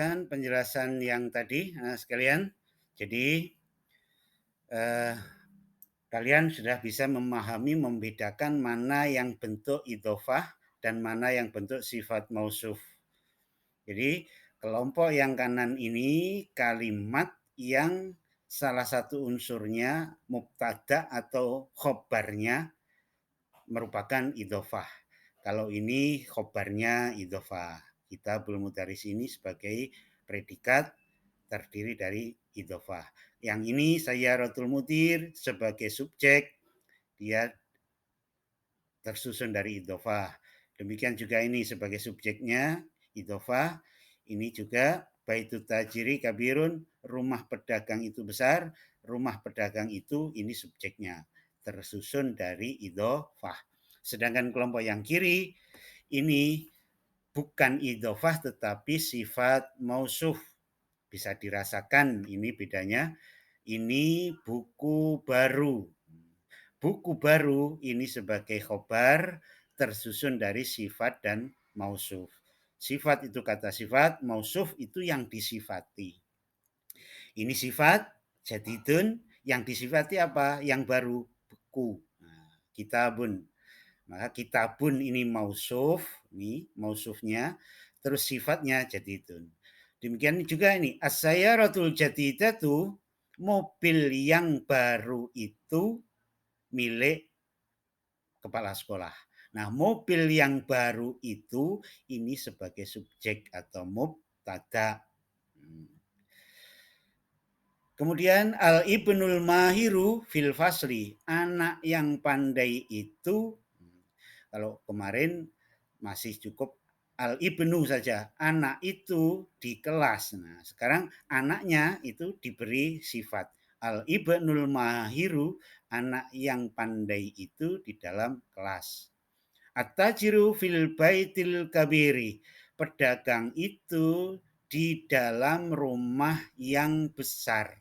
Penjelasan yang tadi sekalian. Jadi kalian sudah bisa memahami, membedakan mana yang bentuk idhofah dan mana yang bentuk sifat mausuf. Jadi kelompok yang kanan ini kalimat yang salah satu unsurnya mubtada atau khobarnya merupakan idhofah. Kalau ini khobarnya idhofah. Kitabul Mudaris ini sebagai predikat terdiri dari idhofah. Yang ini Sayyaratul Mudir sebagai subjek, dia tersusun dari idhofah. Demikian juga ini sebagai subjeknya idhofah. Ini juga Baitut Tajiri Kabirun, rumah pedagang itu besar, rumah pedagang itu ini subjeknya tersusun dari idhofah. Sedangkan kelompok yang kiri ini bukan idhofah tetapi sifat mausuf. Bisa dirasakan ini bedanya. Ini buku baru. Buku baru ini sebagai khobar tersusun dari sifat dan mausuf. Sifat itu kata sifat, mausuf itu yang disifati. Ini sifat jadidun, yang disifati apa? Yang baru, buku. Nah, kitabun. Maka kitabun ini mausuf, ini mausufnya, terus sifatnya jadidun. Demikian juga ini as-sayyaratul jadidatu, mobil yang baru itu milik kepala sekolah. Nah, mobil yang baru itu ini sebagai subjek atau mubtada. Kemudian al-ibnul mahiru fil fasli, anak yang pandai itu, kalau kemarin masih cukup al-ibnu saja, anak itu di kelas. Nah, sekarang anaknya itu diberi sifat al-ibnul mahiru, anak yang pandai itu di dalam kelas. At-tajiru fil baitil kabiri, pedagang itu di dalam rumah yang besar.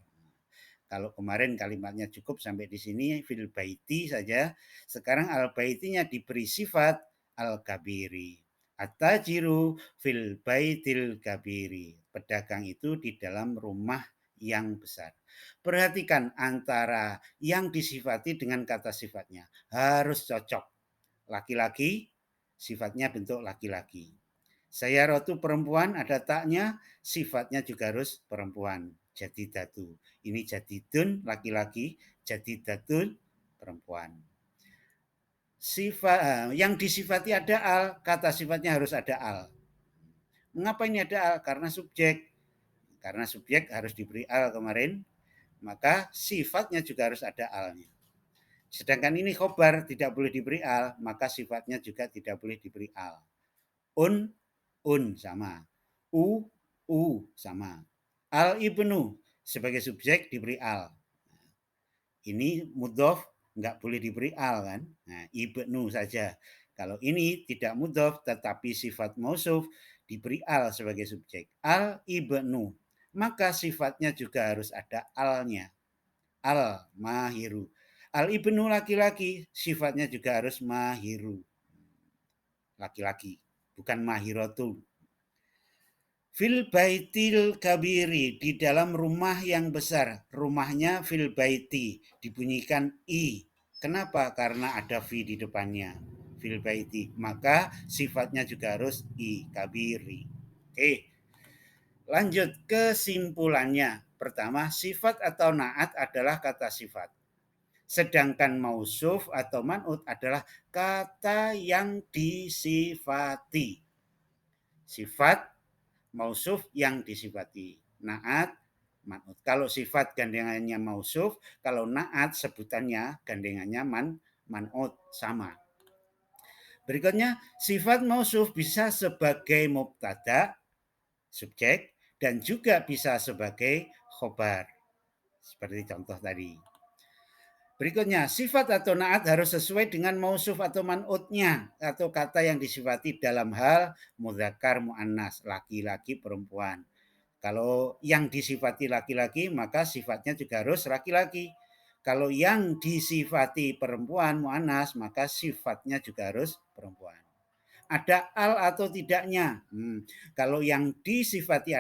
Kalau kemarin kalimatnya cukup sampai di sini fil baiti saja. Sekarang al baitinya diberi sifat al kabiri. At-tajiru fil baitil kabiri. Pedagang itu di dalam rumah yang besar. Perhatikan antara yang disifati dengan kata sifatnya. Harus cocok. Laki-laki, sifatnya bentuk laki-laki. Sayyaratu perempuan, ada taknya, sifatnya juga harus perempuan. Jadidatu. Ini jadidun laki-laki, jadidatun perempuan. Sifat yang disifati ada al, kata sifatnya harus ada al. Mengapa ini ada al? Karena subjek. Karena subjek harus diberi al kemarin, maka sifatnya juga harus ada alnya. Sedangkan ini khobar tidak boleh diberi al, maka sifatnya juga tidak boleh diberi al. Un sama. U sama. Al ibnu sebagai subjek diberi al. Ini mudhof nggak boleh diberi al kan. Nah, ibnu saja. Kalau ini tidak mudhof tetapi sifat mausuf diberi al sebagai subjek. Al ibnu. Maka sifatnya juga harus ada alnya. Al mahiru. Al ibnu laki-laki, sifatnya juga harus mahiru. Laki-laki, bukan mahiratu. Fil baitil kabiri, di dalam rumah yang besar. Rumahnya fil baiti, dibunyikan i. Kenapa? Karena ada fi di depannya. Fil baiti, maka sifatnya juga harus i kabiri. Oke. Lanjut kesimpulannya. Pertama, sifat atau naat adalah kata sifat. Sedangkan mausuf atau man'ut adalah kata yang disifati. Sifat mausuf yang disifati. Naat, man'ut. Kalau sifat gandengannya mausuf, kalau naat sebutannya gandengannya man'ut, sama. Berikutnya, sifat mausuf bisa sebagai mubtada, subjek, dan juga bisa sebagai khobar. Seperti contoh tadi. Berikutnya, sifat atau naat harus sesuai dengan mausuf atau man'utnya atau kata yang disifati dalam hal mudzakkar muannas, laki-laki perempuan. Kalau yang disifati laki-laki maka sifatnya juga harus laki-laki. Kalau yang disifati perempuan muannas maka sifatnya juga harus perempuan. Ada al atau tidaknya. Kalau yang disifati